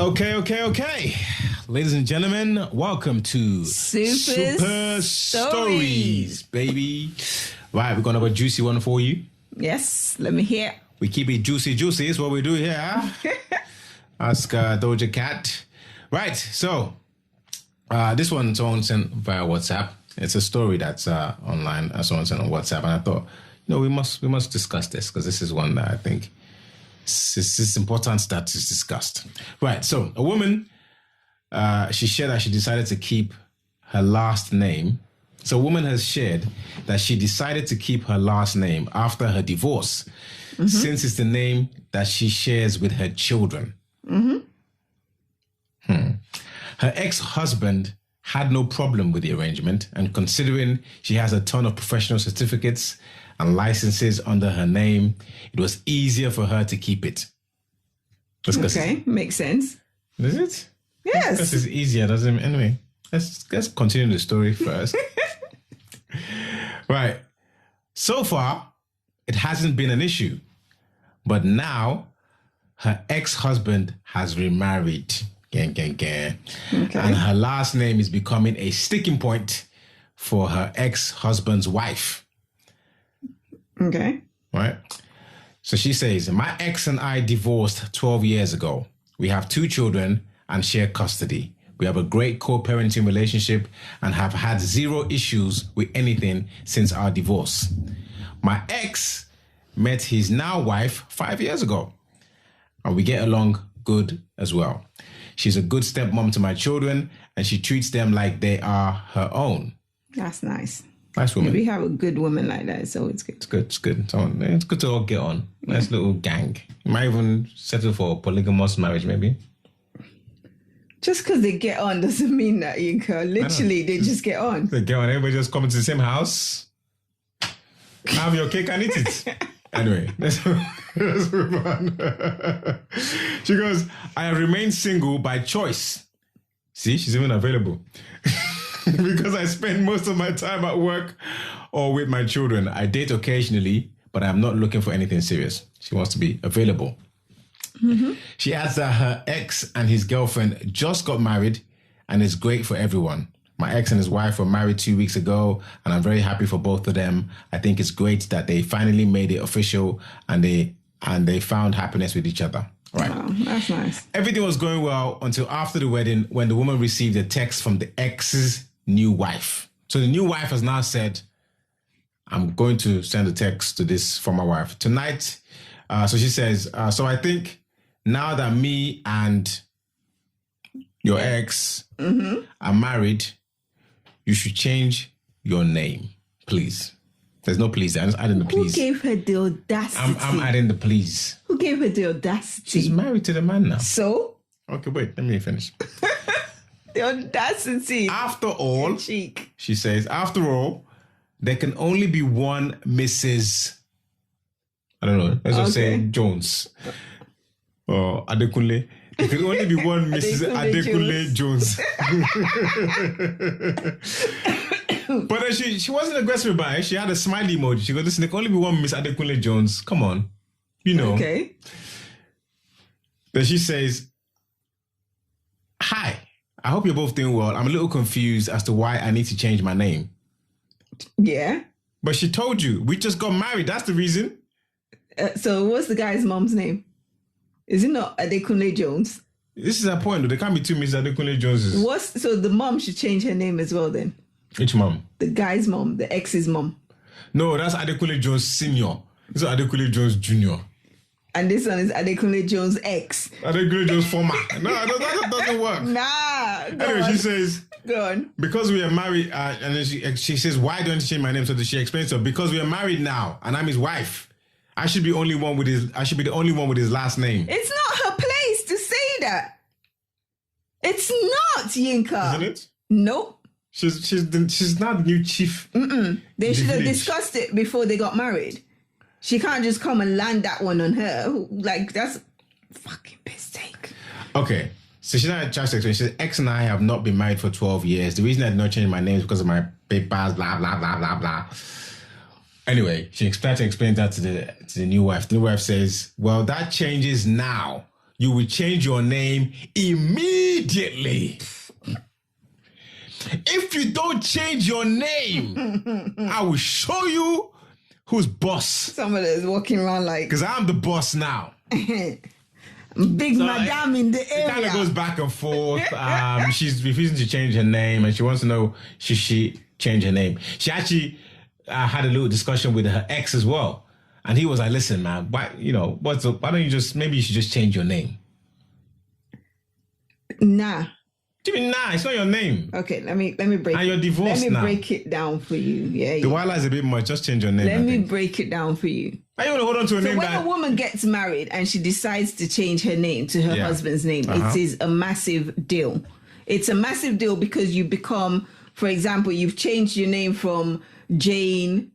Okay. Ladies and gentlemen, welcome to Super Stories, baby. Right, we're going to have a juicy one for you. Yes, let me hear. We keep it juicy. Is what we do here. Ask Doja Cat. Right, so this one someone sent via WhatsApp. It's a story that's online. Someone sent on WhatsApp, and I thought, we must discuss this because this is one that I think it's important that is discussed. Right, so a woman, she shared that she decided to keep her last name. So a woman has shared that she decided to keep her last name after her divorce, since it's the name that she shares with her children. Her ex-husband had no problem with the arrangement, and considering she has a ton of professional certificates and licenses under her name, it was easier for her to keep it. Okay, makes sense. Is it? Yes. Because it's easier, doesn't it? Anyway, let's continue the story first. Right. So far, it hasn't been an issue. But now, her ex-husband has remarried. Okay. And her last name is becoming a sticking point for her ex-husband's wife. Okay. Right? So she says, my ex and I divorced 12 years ago. We have 2 children and share custody. We have a great co-parenting relationship and have had 0 issues with anything since our divorce. My ex met his now wife 5 years ago, and we get along good as well. She's a good stepmom to my children, and she treats them like they are her own. That's nice. Nice woman. Yeah, we have a good woman like that, so it's good. It's good. It's good to all get on. Nice little gang. You might even settle for a polygamous marriage, maybe. Just because they get on doesn't mean that, Yinka. Literally, they just get on. They get on. Everybody just come into the same house. Have your cake and eat it. Anyway, let's move on. She goes, I have remained single by choice. See, she's even available. Because I spend most of my time at work or with my children. I date occasionally, but I'm not looking for anything serious. She wants to be available. She adds that her ex and his girlfriend just got married and it's great for everyone. My ex and his wife were married 2 weeks ago, and I'm very happy for both of them. I think it's great that they finally made it official and they found happiness with each other. Right. Oh, that's nice. Everything was going well until after the wedding when the woman received a text from the ex's new wife. So the new wife has now said, I'm going to send a text to this former wife tonight. So she says, so I think now that me and your ex are married, you should change your name, please. There's no please. I'm just adding the please. Who gave her the audacity? I'm adding the please. Who gave her the audacity? She's married to the man now. So? Okay, wait. Let me finish. The audacity. After all, cheek. She says, after all, there can only be one Mrs. I don't know. Let's just say Jones. Or Adekunle. There can only be one Mrs. Adekunle Jones. But then she wasn't aggressive about it. She had a smiley emoji. She goes, listen, there can only be one Miss Adekunle Jones. Come on. Okay. Then she says, hi, I hope you're both doing well. I'm a little confused as to why I need to change my name. Yeah. But she told you, we just got married. That's the reason. So what's the guy's mom's name? Is it not Adekunle Jones? This is her point, though. There can't be 2 Miss Adekunle Joneses. So the mom should change her name as well then? Which mom? The guy's mom, the ex's mom. No, that's Adekunle Jones Senior. This is Adekunle Jones Junior. And this one is Adekunle Jones ex. Adekunle Jones former. No, that doesn't work. Nah. Anyway, she says, go on. Because we are married, and then she says, why don't you change my name? So that she explains to her, because we are married now, and I'm his wife. I should be the only one with his last name. It's not her place to say that. It's not, Yinka. Isn't it? Nope. She's not the new chief. They should have discussed it before they got married. She can't just come and land that one on her. Like, that's fucking mistake. Okay. So she's not a chance to explain. She says, ex and I have not been married for 12 years. The reason I did not change my name is because of my papers, blah, blah, blah, blah, blah. Anyway, she tried to explain that to the new wife. The new wife says, well, that changes now. you will change your name immediately. If you don't change your name, I will show you who's boss. Somebody is walking around like... Because I'm the boss now. Big madam in the area. It kind of goes back and forth. She's refusing to change her name, and she wants to know, should she change her name? She actually had a little discussion with her ex as well. And he was like, listen, man, why don't you just, maybe you should just change your name? Nah. What do you mean, nah? It's not your name. Okay, let me break. And you're divorced now. Let me break it down for you. Yeah. The white lie's a bit much. Just change your name. Let me break it down for you. Why you want to hold on to a name when a woman gets married and she decides to change her name to her husband's name, it is a massive deal. It's a massive deal because you become, for example, you've changed your name from Jane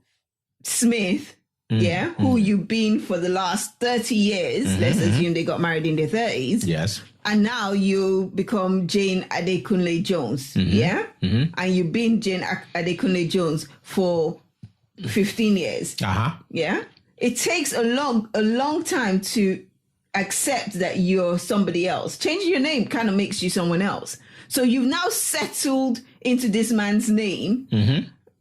Smith, who you've been for the last 30 years. Let's assume they got married in their 30s. Yes. And now you become Jane Adekunle Jones, and you've been Jane Adekunle Jones for 15 years, yeah. It takes a long time to accept that you're somebody else. Changing your name kind of makes you someone else. So you've now settled into this man's name.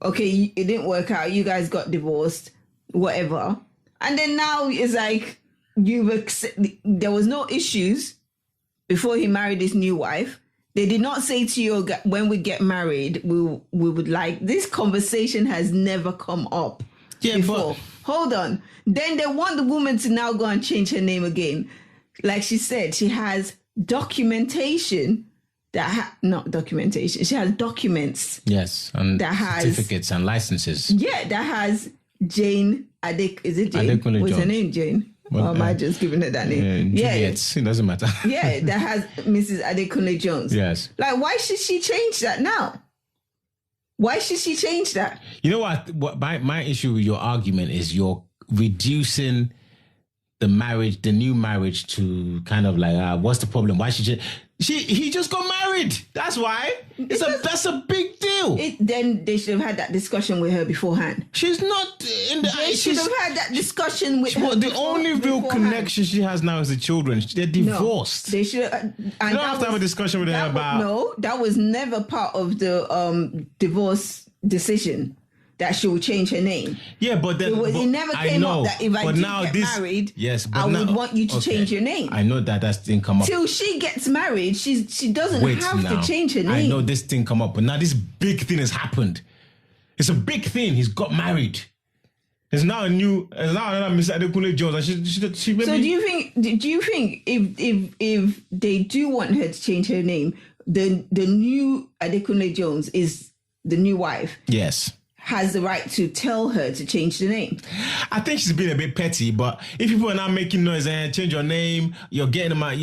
Okay, it didn't work out. You guys got divorced, whatever, and then now it's like there was no issues before he married his new wife. They did not say to you, when we get married, we would like, this conversation has never come up before. But hold on. Then they want the woman to now go and change her name again. Like she said, she has documentation not documentation. She has documents. Yes. And that has certificates and licenses. Yeah, that has Jane is it Jane? Adekunle What's Jones. her name, Jane? Or am I just giving her that name? It doesn't matter. Yeah, that has Mrs. Adekunle Jones. Yes. Like, why should she change that now? Why should she change that? You know what my issue with your argument is you're reducing the new marriage to kind of like, what's the problem? Why should he just got married. That's why. That's a big deal. Then they should have had that discussion with her beforehand. She's not in the... They should have had that discussion with her. The only real connection she has now is the children. They're divorced. No, they should. You don't have to have a discussion with her about... No, that was never part of the divorce decision. That she will change her name. Yeah, but then... It never came up that if I get married, I would want you to change your name. I know that didn't come up. Till she gets married, she doesn't have to change her name. I know this didn't come up, but now this big thing has happened. It's a big thing. He's got married. There's now another Miss Adekunle Jones. And she maybe... So do you think if they do want her to change her name, the new Adekunle Jones is the new wife? Yes. Has the right to tell her to change the name. I think she's been a bit petty, but if people are now making noise and change your name, you're getting them out,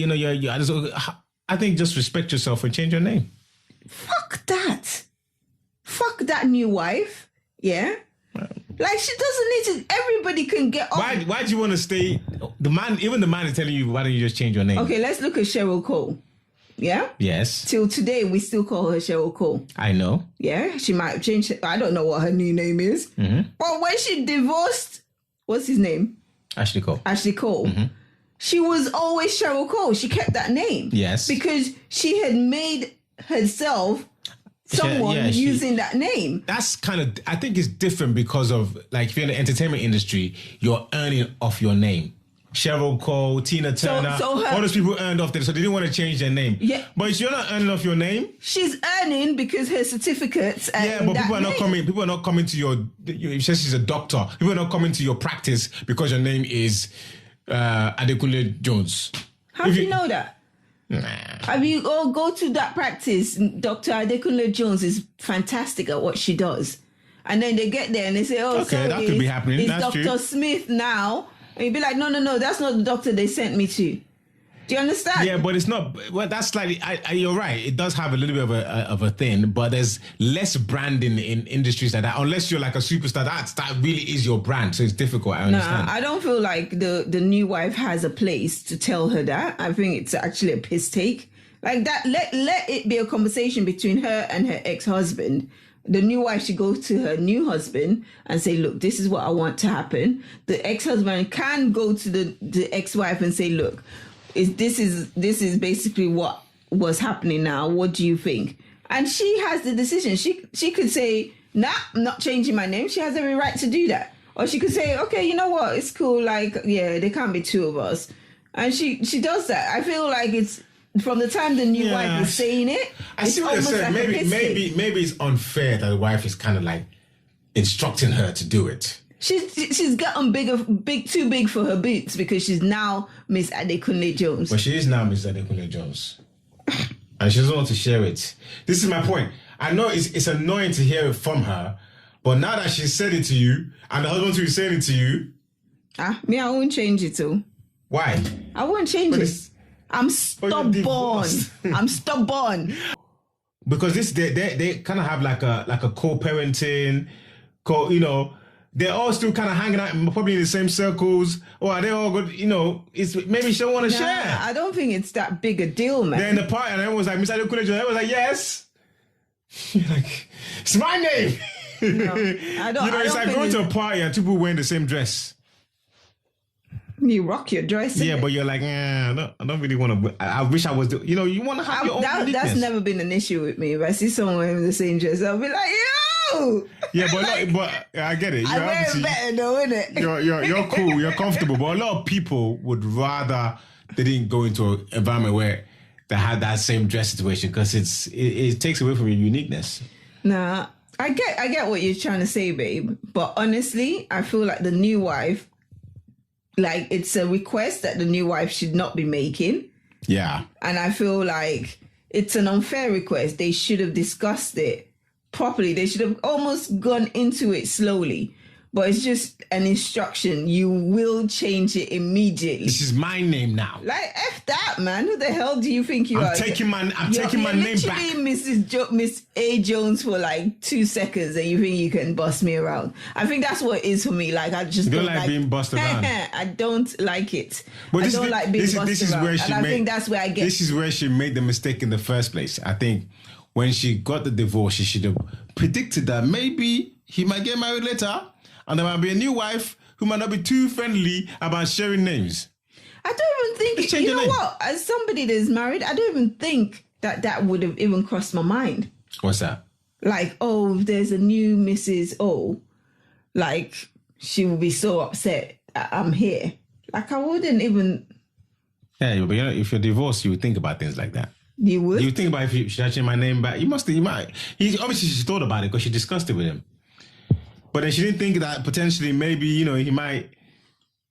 I think just respect yourself and change your name. Fuck that. Fuck that new wife. Yeah? Like, she doesn't need to, everybody can get off. Why do you want to stay? Even the man is telling you, why don't you just change your name? Okay, let's look at Cheryl Cole. Yeah? Yes. Till today, we still call her Cheryl Cole. I know. Yeah, she might have changed. I don't know what her new name is. Mm-hmm. But when she divorced, what's his name? Ashley Cole. Mm-hmm. She was always Cheryl Cole. She kept that name. Yes. Because she had made herself someone using that name. That's kind of, I think it's different because of, like, if you're in the entertainment industry, you're earning off your name. Cheryl Cole, Tina Turner, all those people earned off there, so they didn't want to change their name. Yeah. But if you're not earning off your name... She's earning because her certificates are yeah, but people are not coming to your... You said she's a doctor. People are not coming to your practice because your name is Adekunle Jones. How do you know that? Have you go to that practice? Dr. Adekunle Jones is fantastic at what she does. And then they get there and they say, that could be happening. It's That's Dr. true. Smith now. And you'd be like, no, that's not the doctor they sent me to. Do you understand? Yeah, but it's not. Well, that's slightly. You're right. It does have a little bit of a thing, but there's less branding in industries like that. Unless you're like a superstar, that really is your brand. So it's difficult. I understand. I don't feel like the new wife has a place to tell her that. I think it's actually a piss take. Like that. Let it be a conversation between her and her ex-husband. The new wife should go to her new husband and say, look, this is what I want to happen. The ex-husband can go to the ex-wife and say, look, this is basically what was happening now. What do you think? And she has the decision. She could say, nah, I'm not changing my name. She has every right to do that. Or she could say, okay, you know what? It's cool. Like, yeah, there can't be two of us. And she does that. I feel like it's from the time the new wife is saying it. I see what you're saying. Like maybe it's unfair that the wife is kind of like instructing her to do it. She's gotten too big for her boots because she's now Miss Adekunle Jones. But she is now Miss Adekunle Jones. And she doesn't want to share it. This is my point. I know it's annoying to hear it from her, but now that she said it to you, and the husband who is saying it to you... I won't change it too. Why? I won't change it. I'm stubborn. I'm stubborn. Because they kind of have like a co-parenting, they're all still kind of hanging out, probably in the same circles. Or are they all good? It's maybe she don't want to share. I don't think it's that big a deal, man. They're in the party, and everyone was like, Miss Adekunle, everyone was like, yes. You're like, it's my name. No, I don't. It's like going to a party and two people wearing the same dress. You rock your dress. Yeah, but you're like, I don't really want to. I wish I was. You want to have your own uniqueness. That's never been an issue with me. If I see someone wearing the same dress, I'll be like, yo. Yeah, but I get it. I wear it better though, innit? You're cool. You're comfortable. But a lot of people would rather they didn't go into an environment where they had that same dress situation because it takes away from your uniqueness. Nah, I get what you're trying to say, babe. But honestly, I feel like the new wife, like it's a request that the new wife should not be making. Yeah. And I feel like it's an unfair request. They should have discussed it properly. They should have almost gone into it slowly. But it's just an instruction. You will change it immediately. This is my name now. Like, F that, man. Who the hell do you think you are? I'm taking my name back. Miss A. Jones for like 2 seconds and you think you can bust me around. I think that's what it is for me. Like, I just don't like being busted around. I don't like it. I don't like being busted around. I think that's where I get... This is where she made the mistake in the first place. I think when she got the divorce, she should have predicted that maybe he might get married later. And there might be a new wife who might not be too friendly about sharing names. I don't even think... You know what? As somebody that is married, I don't even think that would have even crossed my mind. What's that? Like, if there's a new Mrs. O, like, she will be so upset I'm here. Like, I wouldn't even... Yeah, but if you're divorced, you would think about things like that. You would? You think about should I change my name back? You might. Obviously, she thought about it because she discussed it with him. But then she didn't think that potentially maybe, he might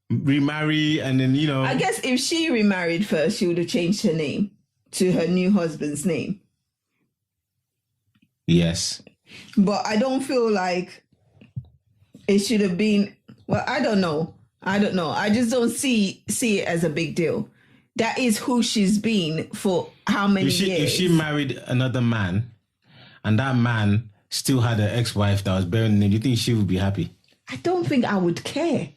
remarry and then, I guess if she remarried first, she would have changed her name to her new husband's name. Yes. But I don't feel like it should have been... Well, I don't know. I just don't see it as a big deal. That is who she's been for how many years? If she married another man and that man still had an ex-wife that was bearing the name, do you think she would be happy? I don't think I would care.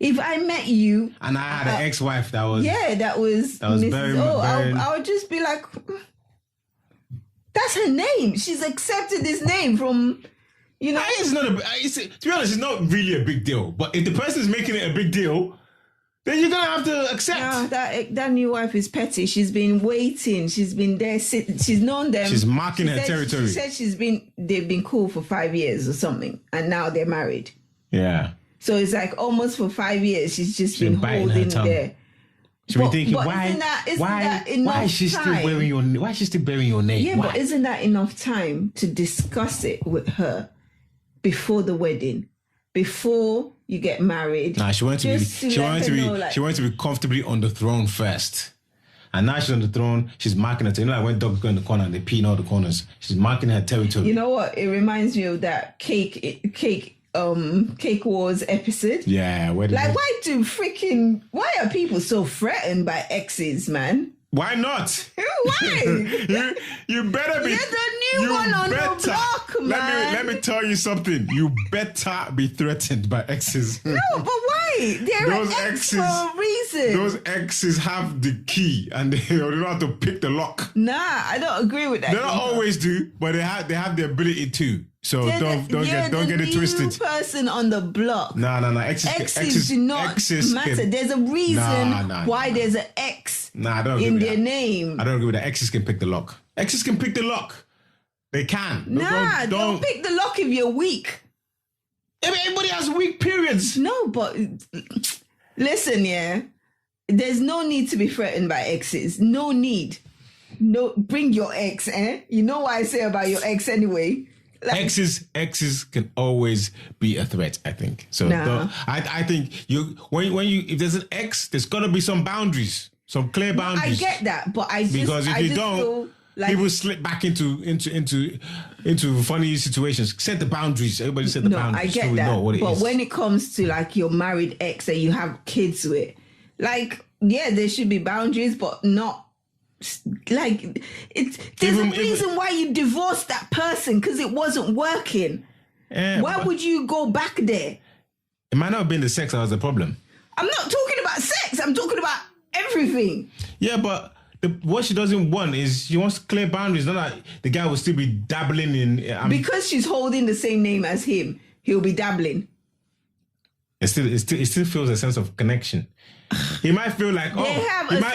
If I met you... And I had an ex-wife that was... Yeah, that was Mrs. I would just be like, that's her name. She's accepted this name from, It's not to be honest, it's not really a big deal. But if the person is making it a big deal, then you're going to have to accept. No, that new wife is petty. She's been waiting. She's been there. She's known them. She's marking her territory. She said they've been cool for 5 years or something. And now they're married. Yeah. So it's like almost for 5 years, she's just been holding there. She'll be thinking, why is she still bearing your name? Yeah, but isn't that enough time to discuss it with her before the wedding? Before you get married. Nah, she wanted to be comfortably on the throne first. And now she's on the throne, she's marking her territory. Like when dogs go in the corner and they pee in all the corners. She's marking her territory. You know what? It reminds me of that Cake Wars episode. Yeah. Why are people so threatened by exes, man? Why not? Why? you better be. You're the new one on the block, man. Let me tell you something. You better be threatened by exes. No, but why? They're an ex for a reason. Those exes have the key and they don't have to pick the lock. Nah, I don't agree with that. They don't always do, but they have the ability to. So don't get it twisted. New person on the block. No. Exes do not matter. There's a reason why there's an X in their name. I don't agree with that. Exes can pick the lock. Exes can pick the lock. They can. Don't pick the lock if you're weak. Everybody has weak periods. No, but listen, yeah. There's no need to be threatened by exes. No need. No, bring your ex, eh? You know what I say about your ex anyway. Like, exes can always be a threat, I think. So I think if there's an ex, there's got to be some boundaries, some clear boundaries. I get that, but because if you don't, people slip back into funny situations. Set the boundaries. Everybody set the boundaries. I get that. Know what it but is. When it comes to like your married ex that you have kids with, like, yeah, there should be boundaries, but not like there's a reason why you divorced that person, because it wasn't working. Why would you go back there? It might not have been the sex that was the problem. I'm not talking about sex. I'm talking about everything. Yeah, but what she doesn't want is she wants clear boundaries. Not that the guy will still be dabbling in. Because she's holding the same name as him, he'll be dabbling. It still feels a sense of connection. He might feel like,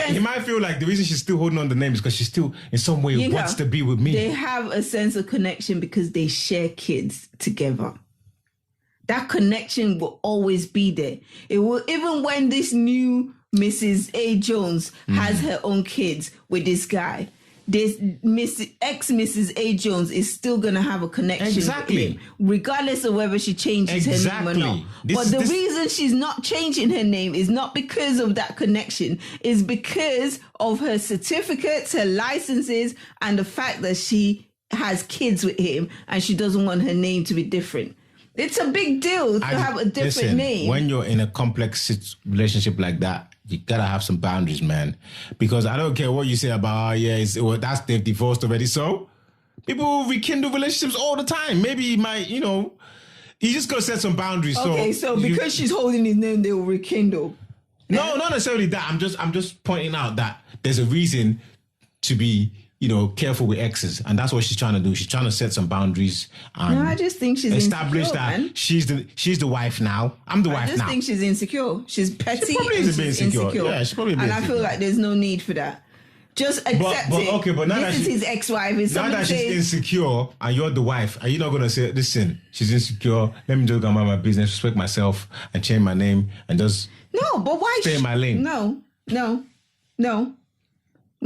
he might feel like the reason she's still holding on the name is because she still, in some way, wants to be with me. They have a sense of connection because they share kids together. That connection will always be there. It will, even when this new Mrs. A. Jones has her own kids with this guy. This Mrs. A. Jones is still going to have a connection with him, regardless of whether she changes her name or not. But the reason she's not changing her name is not because of that connection. It's because of her certificates, her licenses, and the fact that she has kids with him and she doesn't want her name to be different. It's a big deal to have a different name. When you're in a complex relationship like that, you gotta have some boundaries, man. Because I don't care what you say about, they've divorced already. So people rekindle relationships all the time. Maybe he might, you just gotta set some boundaries. Okay, so because she's holding his name, they will rekindle. No, not necessarily that. I'm just pointing out that there's a reason to be, careful with exes, and that's what she's trying to do. She's trying to set some boundaries. And I just think she's established insecure, that man. she's the wife now. I'm the wife now. I just think she's insecure. She's petty. She probably is a bit insecure. Yeah, she probably is. And I feel like there's no need for that. Just accept it. Okay, but now this is his ex-wife. Now that she's insecure and you're the wife, are you not going to say, listen, she's insecure, let me just go about my business, respect myself, and change my name, and just stay in my lane?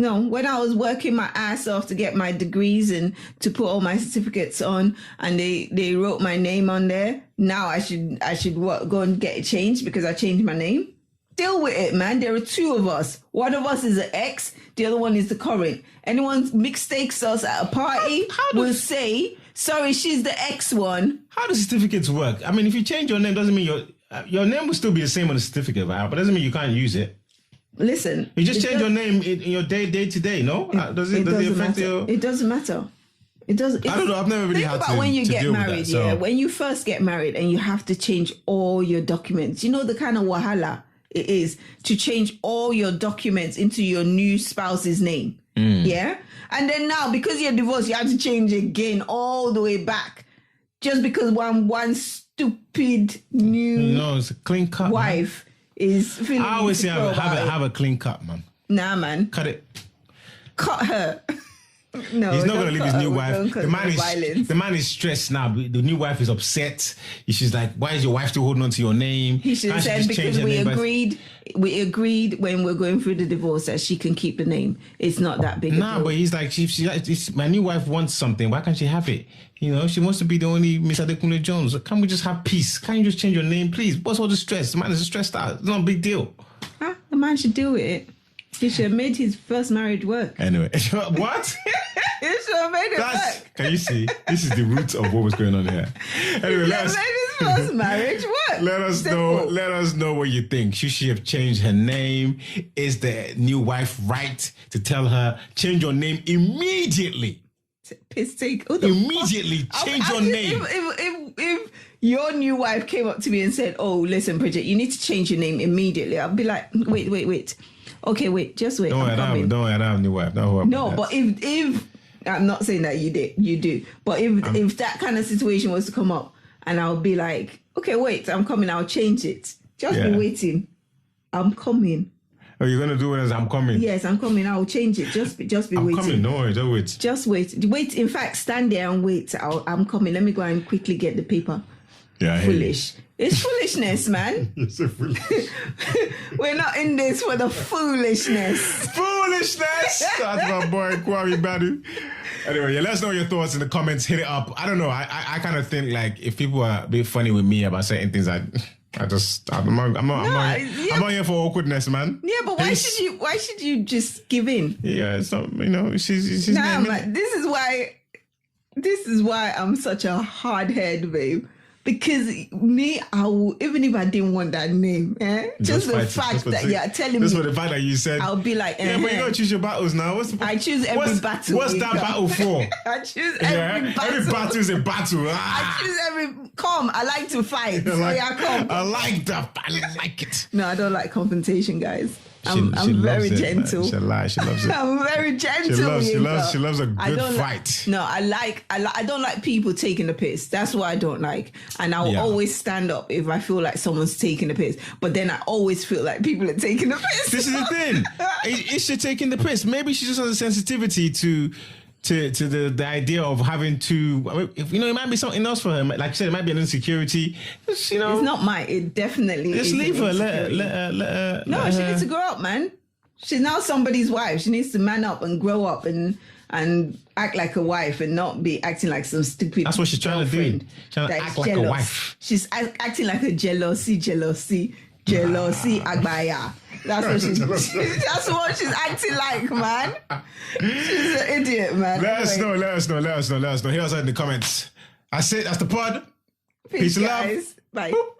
No, when I was working my ass off to get my degrees and to put all my certificates on, and they wrote my name on there, now I should go and get it changed because I changed my name? Deal with it, man. There are two of us. One of us is an ex, the other one is the current. Anyone mistakes us at a party will say, sorry, she's the ex one. How do certificates work? I mean, if you change your name, doesn't mean your name will still be the same on the certificate, right? But doesn't mean you can't use it. Listen, you just change your name in your day to day, no? Does it affect your? It doesn't matter. It doesn't. I don't know. I've never really had to. Think about when you get married. That, so. When you first get married and you have to change all your documents. You know the kind of wahala it is to change all your documents into your new spouse's name. Yeah, and then now because you're divorced, you have to change again all the way back, just because one stupid new it's a clean cut wife. Man. Is feeling I always say have a clean cut, man. Nah, man. Cut it. Cut her. No, he's not going to leave his new wife. The man is stressed now. The new wife is upset. She's like, why is your wife still holding on to your name? He should have said, because we agreed when we're going through the divorce that she can keep the name. It's not that big a deal. But he's like, my new wife wants something. Why can't she have it? She wants to be the only Miss Adekunle Jones. Can't we just have peace? Can't you just change your name, please? What's all the stress? The man is stressed out. It's not a big deal. The man should do it. He should have made his first marriage work. Anyway, what? He should have made it work. Can you see? This is the root of what was going on here. Anyway, he should have made his first marriage work. Let us know what you think. Should she have changed her name? Is the new wife right to tell her, change your name immediately? Piss take. Immediately change your name. If your new wife came up to me and said, oh, listen, Bridget, you need to change your name immediately, I'll be like, wait. Okay, wait, just wait. Don't worry, I don't have a new wife. No, but if I'm not saying that you do. But if that kind of situation was to come up, and I'll be like, okay, wait, I'm coming. I'll change it. Just be waiting. I'm coming. Oh, you're gonna do it as I'm coming? Yes, I'm coming. I'll change it. Just be I'm waiting. Coming. No worries. Don't wait. Just wait. Wait. In fact, stand there and wait. I'm coming. Let me go and quickly get the paper. Yeah. Foolish. It's foolishness, man. You're so foolish. We're not in this for the foolishness. Foolishness. That's my boy Kwame Badu. Anyway, let us know your thoughts in the comments. Hit it up. I don't know. I kind of think like if people are being funny with me about certain things, I'm not here for awkwardness, man. Yeah, but why should you just give in? Yeah, it's not, she's nah, man, this is why I'm such a hard head, babe. Because me, I will, even if I didn't want that name, just the fact that you're telling me. Just for the fact that you said. I'll be like, yeah, but you gotta choose your battles now. I choose every battle. What's that battle for? I choose every battle. Every battle is a battle. I choose come. I like to fight. Come. I like that. I like it. No, I don't like confrontation, guys. I'm very gentle. She loves it. I'm very gentle. She loves a good fight. I don't like people taking the piss. That's what I don't like. And I'll always stand up if I feel like someone's taking the piss. But then I always feel like people are taking the piss. This is the thing. Is she taking the piss? Maybe she just has a sensitivity to the idea of having to, it might be something else for her. Like you said, it might be an insecurity. It's not mine. It definitely just leave her. Let her. No, she needs to grow up, man. She's now somebody's wife. She needs to man up and grow up and act like a wife and not be acting like some stupid. That's what she's trying to do. Trying to act like a wife. She's acting like a jealousy agbaya. That's what she's acting like, man. She's an idiot, man. Let us know. Hit us in the comments. That's it. That's the pod. Peace and love. Bye. Boop.